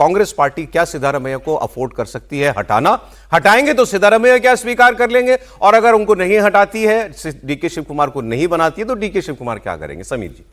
Congress party क्या सिद्धारमैया को afford कर सकती है हटाना? हटाएंगे तो सिद्धारमैया क्या स्वीकार कर लेंगे, और अगर उनको नहीं हटाती है, डीके शिव कुमार को नहीं बनाती है, तो डीके शिव कुमार क्या करेंगे? समीर जी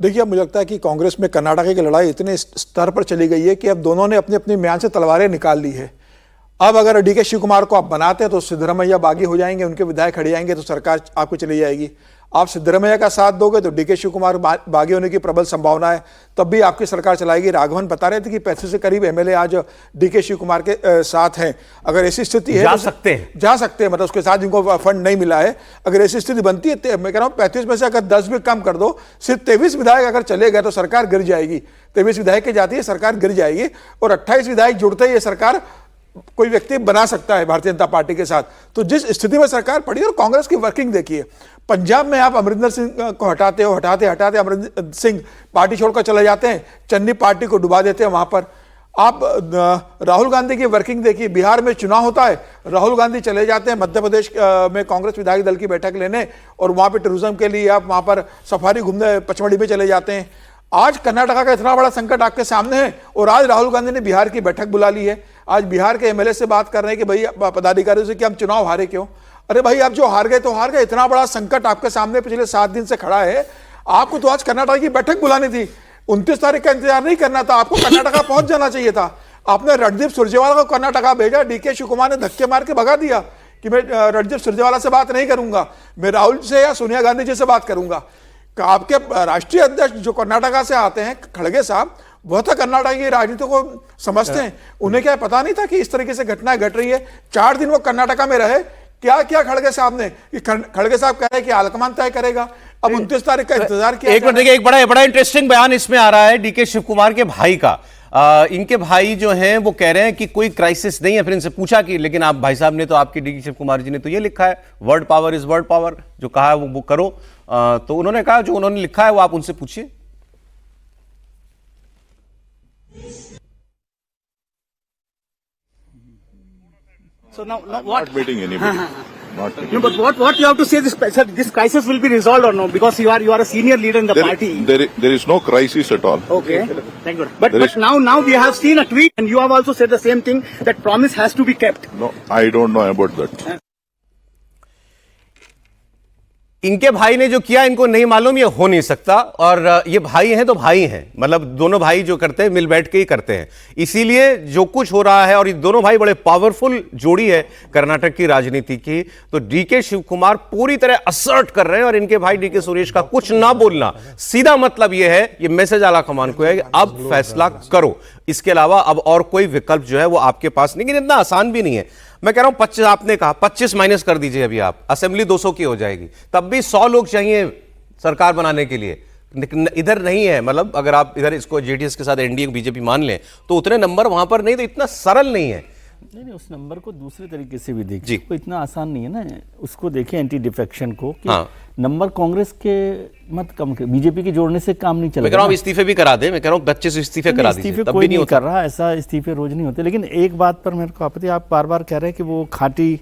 देखिए, मुझे लगता है कि कांग्रेस में कर्नाटक की लड़ाई इतने स्तर पर चली गई है कि अब दोनों ने अपनी अपनी म्यान से तलवारें निकाल ली है। अब अगर डीके शिव कुमार को आप बनाते हैं तो सिद्धरमैया बागी हो जाएंगे, उनके विधायक खड़े जाएंगे तो सरकार आपको चली जाएगी। आप सिद्धरमैया का साथ दोगे तो डीके शिव कुमार बागी होने की प्रबल संभावना है, तब भी आपकी सरकार चलाएगी। राघवन बता रहे थे कि 35 से करीब एमएलए आज डीके शिव कुमार के साथ हैं। अगर ऐसी स्थिति है जा तो सकते हैं, मतलब उसके साथ जिनको फंड नहीं मिला है, अगर ऐसी स्थिति बनती है, मैं कह रहा हूं 35 में से अगर 10 भी कम कर दो, सिर्फ 23 विधायक अगर चले गए तो सरकार गिर जाएगी। 23 विधायक की जाती है, सरकार गिर जाएगी, और 28 विधायक जुड़ते ही ये सरकार कोई व्यक्ति बना सकता है भारतीय जनता पार्टी के साथ। तो जिस स्थिति में सरकार पड़ी, और कांग्रेस की वर्किंग देखिए, पंजाब में आप अमरिंदर सिंह को हटाते हो, हटाते अमरिंदर सिंह पार्टी छोड़कर चले जाते हैं, चन्नी पार्टी को डुबा देते हैं वहां पर। आप राहुल गांधी की वर्किंग देखिए, बिहार में चुनाव होता है, राहुल गांधी चले जाते हैं मध्य प्रदेश में कांग्रेस विधायक दल की बैठक लेने, और वहां पर टूरिज्म के लिए आप वहां पर सफारी घूमने पचमढ़ी में चले जाते हैं। आज कर्नाटका का इतना बड़ा संकट आपके सामने है, और आज राहुल गांधी ने बिहार की बैठक बुला ली है। आज बिहार के एमएलए से बात कर रहे हैं कि भाई पदाधिकारियों से कि हम चुनाव हारे क्यों? अरे भाई, आप जो हार गए तो हार गए, इतना बड़ा संकट आपके सामने पिछले 7 दिन से खड़ा है। आपको तो आज कर्नाटक की बैठक बुलानी थी, 29 तारीख का इंतजार नहीं करना था, आपको कर्नाटका पहुंच जाना चाहिए था। आपने रणदीप सुरजेवाला को कर्नाटका भेजा, डीके शिव कुमार ने धक्के मार के भगा दिया कि मैं रणदीप सुरजेवाला से बात नहीं करूंगा, मैं राहुल से या सोनिया गांधी जी से बात करूंगा। आपके राष्ट्रीय अध्यक्ष जो कर्नाटका से आते हैं, खड़गे साहब, वह तो कर्नाटक की राजनीति को समझते हैं। उन्हें क्या पता नहीं था कि इस तरीके से घटनाएं घट रही है? 4 दिन वो कर्नाटका में रहे, क्या क्या खड़गे साहब ने, खड़गे साहब कह रहे हैं कि हाईकमान तय करेगा। अब 29 तारीख का इंतजार किया। एक मिनट देखिए, एक बड़ा इंटरेस्टिंग बयान इसमें आ रहा है डीके शिव कुमार के भाई का। इनके भाई जो हैं वो कह रहे हैं कि कोई क्राइसिस नहीं है। फिर इनसे पूछा कि लेकिन आप भाई साहब ने तो, आपके डीके शिव कुमार जी ने तो ये लिखा है, word power is word power, जो कहा है वो करो। तो उन्होंने कहा जो उन्होंने लिखा है वो आप उनसे पूछिए। So now what? Not meeting anybody. Not No, but what you have to say? This crisis will be resolved or no? Because you are a senior leader in the party. There is no crisis at all. Okay, thank God. But now we have seen a tweet, and you have also said the same thing, that promise has to be kept. No, I don't know about that. इनके भाई ने जो किया इनको नहीं मालूम, ये हो नहीं सकता। और ये भाई हैं तो भाई हैं, मतलब दोनों भाई जो करते हैं मिल बैठ के ही करते हैं। इसीलिए जो कुछ हो रहा है, और ये दोनों भाई बड़े पावरफुल जोड़ी है कर्नाटक की राजनीति की। तो डीके शिव कुमार पूरी तरह असर्ट कर रहे हैं, और इनके भाई डीके सुरेश का कुछ ना बोलना सीधा मतलब ये है, ये मैसेज आला कमान को है कि अब फैसला करो। इसके अलावा अब और कोई विकल्प जो है वो आपके पास नहीं। लेकिन इतना आसान भी नहीं है। मैं कह रहा हूं 25, आपने कहा 25 माइनस कर दीजिए, अभी आप असेंबली 200 की हो जाएगी, तब भी 100 लोग चाहिए सरकार बनाने के लिए। इधर नहीं है, मतलब अगर आप इधर इसको जेडीएस के साथ एनडीए बीजेपी मान लें तो उतने नंबर वहां पर नहीं, तो इतना सरल नहीं है। नहीं, उस नंबर को दूसरे तरीके से भी देखिए, वो इतना आसान नहीं है ना। उसको देखें एंटी डिफेक्शन को कि नंबर कांग्रेस के मत कम के बीजेपी के जोड़ने से काम नहीं चलेगा। मैं कह रहा हूं इस्तीफे भी करा दे, मैं कह रहा हूं 25 इस्तीफे करा दीजिए, इस्तीफे कोई नहीं कर रहा, ऐसा इस्तीफे रोज नहीं होते। लेकिन एक बात पर मेरे को आपत्ति, आप बार बार कह रहे हैं कि वो खाटी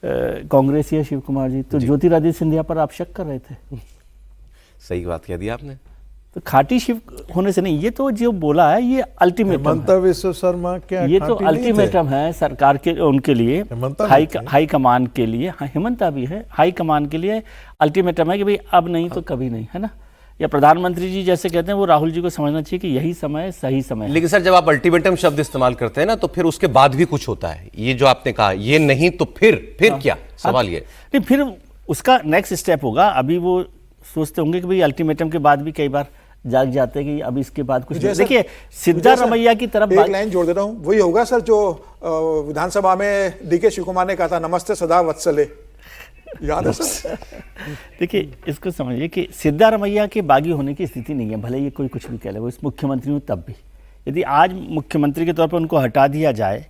कांग्रेस या शिव कुमार जी, तो ज्योतिरादित्य सिंधिया पर आप शक कर रहे थे। सही बात कह दी आपने। तो खाटी शिव होने से नहीं, ये तो जो बोला है ये अल्टीमेटम है। विश्व शर्मा क्या ये तो अल्टीमेटम है सरकार के, उनके लिए, हाई कमान के लिए। हेमंता भी है, हाई कमान के लिए अल्टीमेटम है कि भाई अब नहीं तो कभी नहीं, है ना। या प्रधानमंत्री जी जैसे कहते हैं, वो राहुल जी को समझना चाहिए कि यही समय सही समय है। लेकिन सर, जब आप अल्टीमेटम शब्द इस्तेमाल करते हैं ना, तो फिर उसके बाद भी कुछ होता है। ये जो आपने कहा ये नहीं तो फिर क्या सवाल? ये नहीं, फिर उसका नेक्स्ट स्टेप होगा। अभी वो सोचते होंगे कि भाई अल्टीमेटम के बाद भी कई बार जाग जाते हैं कि अब इसके बाद कुछ। देखिए, सिद्धारमैया की तरफ एक लाइन जोड़ देता हूं, वही होगा सर जो विधानसभा में डीके शिव कुमार ने कहा था, नमस्ते सदा वत्सले, याद है सर? देखिए, इसको समझिए कि सिद्धारमैया के बागी होने की स्थिति नहीं है, भले ये कोई कुछ भी कह ले, वो इस मुख्यमंत्री हूं तब भी। यदि आज मुख्यमंत्री के तौर पर उनको हटा दिया जाए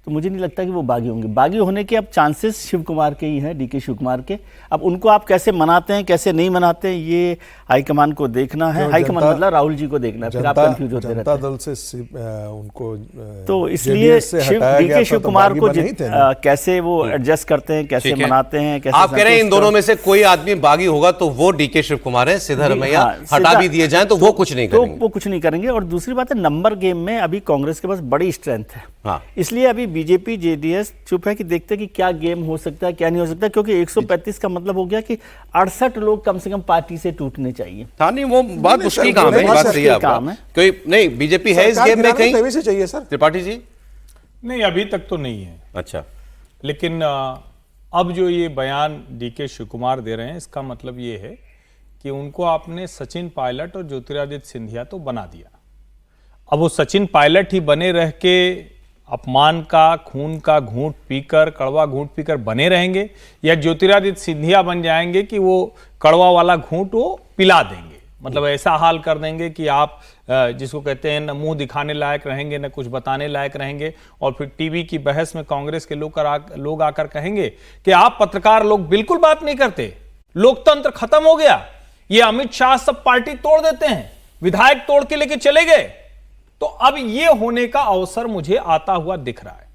तो मुझे नहीं लगता कि वो बागी होंगे। बागी होने के अब चांसेस शिव कुमार के ही हैं, डीके शिव कुमार के। अब उनको आप कैसे मनाते हैं, कैसे नहीं मनाते हैं, ये हाईकमान को देखना है। हाईकमान मतलब राहुल जी को देखना है, फिर आप कंफ्यूज होते रहते हैं। जनता दल से उनको तो इसलिए डीके शिव कुमार को कैसे वो एडजस्ट करते हैं, कैसे मनाते हैं, कैसे आप कह रहे हैं इन दोनों में से कोई आदमी बागी होगा तो वो डीके शिव कुमार है, सिद्धारमैया हटा भी दिए जाएं तो वो कुछ नहीं करेंगे। वो कुछ नहीं करेंगे। और दूसरी बात है, नंबर गेम में अभी कांग्रेस के पास बड़ी स्ट्रेंथ है। हाँ। इसलिए अभी बीजेपी जेडीएस चुप है कि देखते हैं कि क्या गेम हो सकता है, क्या नहीं हो सकता, क्योंकि 135 का मतलब हो गया कि 68 लोग कम से कम पार्टी से टूटने चाहिए। हाँ, नहीं वो बात मुश्किल काम है, बात सही है आपका। कोई नहीं, बीजेपी है इस गेम में कहीं तेजी से चाहिए सर त्रिपाठी जी? नहीं, अभी तक तो नहीं है। अच्छा, लेकिन अब जो ये बयान डीके शिव कुमार दे रहे हैं, इसका मतलब ये है कि उनको आपने सचिन पायलट और ज्योतिरादित्य सिंधिया तो बना दिया। अब वो सचिन पायलट ही बने रह के अपमान का, खून का घूंट पीकर, कड़वा घूंट पीकर बने रहेंगे, या ज्योतिरादित्य सिंधिया बन जाएंगे कि वो कड़वा वाला घूंट वो पिला देंगे। मतलब ऐसा हाल कर देंगे कि आप जिसको कहते हैं न मुंह दिखाने लायक रहेंगे, न कुछ बताने लायक रहेंगे, और फिर टीवी की बहस में कांग्रेस के लोग आकर कहेंगे कि आप पत्रकार लोग बिल्कुल बात नहीं करते, लोकतंत्र खत्म हो गया, ये अमित शाह सब पार्टी तोड़ देते हैं, विधायक तोड़ के लेके चले गए। तो अब ये होने का अवसर मुझे आता हुआ दिख रहा है।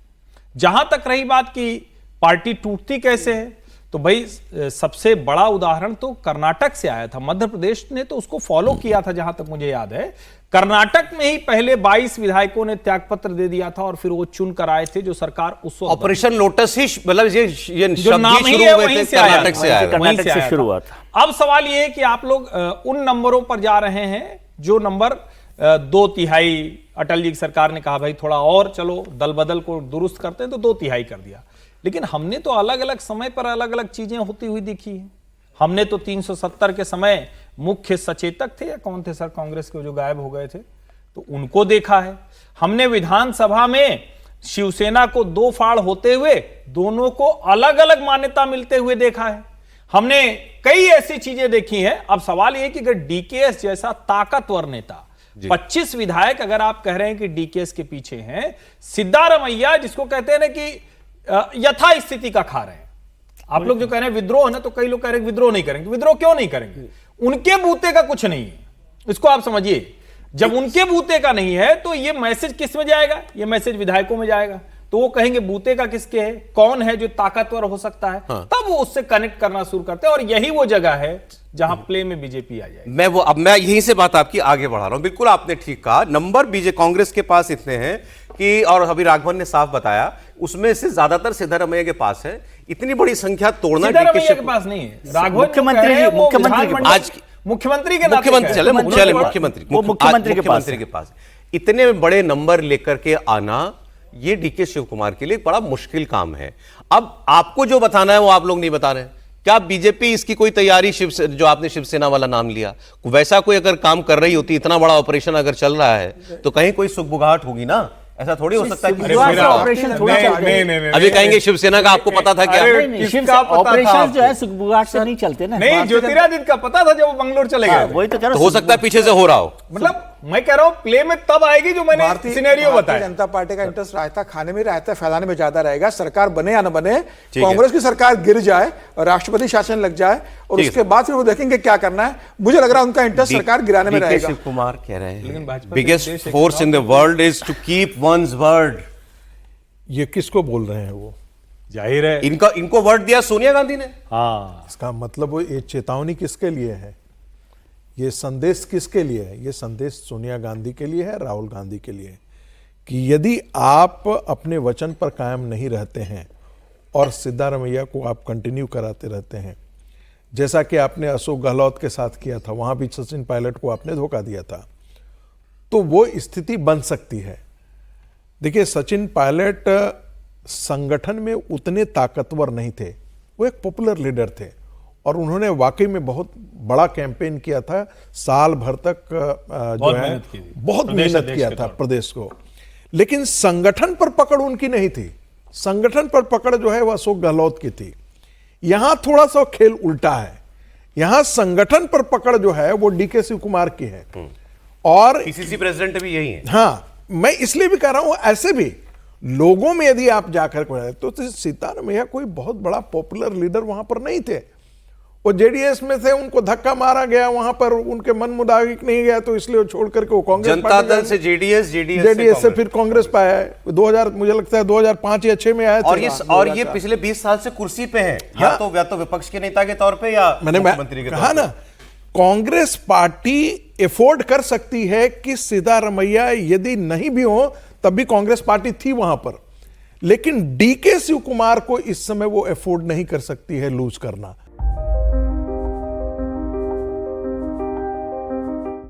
जहां तक रही बात की पार्टी टूटती कैसे है, तो भाई सबसे बड़ा उदाहरण तो कर्नाटक से आया था। मध्य प्रदेश ने तो उसको फॉलो किया था, जहां तक मुझे याद है। कर्नाटक में ही पहले 22 विधायकों ने त्यागपत्र दे दिया था और फिर वो चुन कर आए थे, जो सरकार उस वक्त ऑपरेशन लोटस ही मतलब ये जो नाम ही है वहीं से आया, कर्नाटक से शुरू हुआ था। अब सवाल ये है कि आप लोग उन नंबरों पर जा रहे हैं जो नंबर 2/3 अटल जी की सरकार ने कहा भाई थोड़ा और चलो दल बदल को दुरुस्त करते हैं, तो 2/3 कर दिया। लेकिन हमने तो अलग अलग समय पर अलग अलग चीजें होती हुई दिखी है। हमने तो 370 के समय मुख्य सचेतक थे या कौन थे सर कांग्रेस के जो गायब हो गए थे, तो उनको देखा है। हमने विधानसभा में शिवसेना को 2 फाड़ होते हुए दोनों को अलग अलग मान्यता मिलते हुए देखा है। हमने कई ऐसी चीजें देखी हैं। अब सवाल यह कि अगर डीकेएस जैसा ताकतवर नेता, 25 विधायक अगर आप कह रहे हैं कि डीकेएस के पीछे हैं, सिद्धारमैया जिसको कहते हैं ना कि यथा स्थिति का खा रहे हैं। आप लोग जो कह रहे हैं विद्रोह है ना, तो कई लोग कह रहे हैं विद्रोह नहीं करेंगे। विद्रोह क्यों नहीं करेंगे? उनके बूते का कुछ नहीं है, इसको आप समझिए। जब उनके बूते का नहीं है तो ये मैसेज किस में जाएगा? ये मैसेज विधायकों में जाएगा। तो वो कहेंगे बूते का किसके है, कौन है जो ताकतवर हो सकता है। हाँ। तब वो उससे कनेक्ट करना शुरू करते हैं, और यही वो जगह है जहां प्ले में बीजेपी आ जाएगी। मैं यहीं से बात आपकी आगे बढ़ा रहा हूं। बिल्कुल आपने ठीक कहा, नंबर कांग्रेस के पास इतने हैं कि, और अभी राघवन ने साफ बताया, उसमें से ज्यादातर सिद्धारमैया के पास है। इतनी बड़ी संख्या तोड़ना सिद्धारमैया के पास नहीं है। राघवन मुख्यमंत्री के मुख्यमंत्री के पास इतने बड़े नंबर लेकर के आना, ये डीके शिव कुमार के लिए बड़ा मुश्किल काम है। अब आपको जो बताना है वो आप लोग नहीं बता रहे हैं। क्या बीजेपी इसकी कोई तैयारी, जो आपने शिवसेना वाला नाम लिया, वैसा कोई अगर काम कर रही होती, इतना बड़ा ऑपरेशन अगर चल रहा है, तो कहीं कोई सुगबुगाहट होगी ना? ऐसा थोड़ी हो सकता है कि अभी कहेंगे शिवसेना का आपको पता था क्या? ऑपरेशन जो है सुगबुगाहट से नहीं चलते ना। नहीं, ज्योतिरादित्य का पता था जब वो बंगलोर चले गए। वही तो कह रहा हूं, हो सकता है पीछे से हो रहा हो। मतलब मैं कह रहा हूं प्ले में तब आएगी जो मैंने सिनेरियो बताया। जनता पार्टी का इंटरेस्ट रायता खाने में, रायता फैलाने में ज्यादा रहेगा। सरकार बने या न बने, कांग्रेस की सरकार गिर जाए और राष्ट्रपति शासन लग जाए, और उसके बाद फिर वो देखेंगे क्या करना है। मुझे लग रहा है उनका इंटरेस्ट सरकार गिराने में रहेगा। शिव कुमार कह रहे हैं biggest force in the world is to keep one's word. ये किसको बोल रहे हैं? वो जाहिर है इनको वर्ड दिया सोनिया गांधी ने। हाँ, इसका मतलब वो ये चेतावनी किसके लिए है? ये संदेश किसके लिए है? ये संदेश सोनिया गांधी के लिए है, राहुल गांधी के लिए, कि यदि आप अपने वचन पर कायम नहीं रहते हैं और सिद्धारमैया को आप कंटिन्यू कराते रहते हैं, जैसा कि आपने अशोक गहलोत के साथ किया था, वहां भी सचिन पायलट को आपने धोखा दिया था, तो वो स्थिति बन सकती है। देखिए, सचिन पायलट संगठन में उतने ताकतवर नहीं थे, वो एक पॉपुलर लीडर थे, और उन्होंने वाकई में बहुत बड़ा कैंपेन किया था। साल भर तक जो है बहुत मेहनत किया था प्रदेश को, लेकिन संगठन पर पकड़ उनकी नहीं थी। संगठन पर पकड़ जो है वह अशोक गहलोत की थी। यहां थोड़ा सा खेल उल्टा है। यहां संगठन पर पकड़ जो है वो डीके शिव कुमार की है, और पीसीसी प्रेसिडेंट भी यही है। हाँ, मैं इसलिए भी कह रहा हूं, ऐसे भी लोगों में यदि आप जाकर तो सिद्धारमैया कोई बहुत बड़ा पॉपुलर लीडर वहां पर नहीं थे। वो जेडीएस में थे, उनको धक्का मारा गया, वहां पर उनके मन मुताबिक नहीं गया तो इसलिए वो छोड़ करके वो कांग्रेस जनता दल से जेडीएस से फिर कांग्रेस पे आया है। 2000 मुझे लगता है 2005 या 6 में आया था। और ये पिछले 20 साल से कुर्सी पे हैं, या तो विपक्ष के नेता के तौर पे या मुख्यमंत्री के तौर पे। कहा ना, कांग्रेस पार्टी एफोर्ड कर सकती है कि सिद्धारमैया यदि नहीं भी हो तब भी कांग्रेस पार्टी थी वहां पर, लेकिन डीके शिव कुमार को इस समय वो एफोर्ड नहीं कर सकती है लूज करना।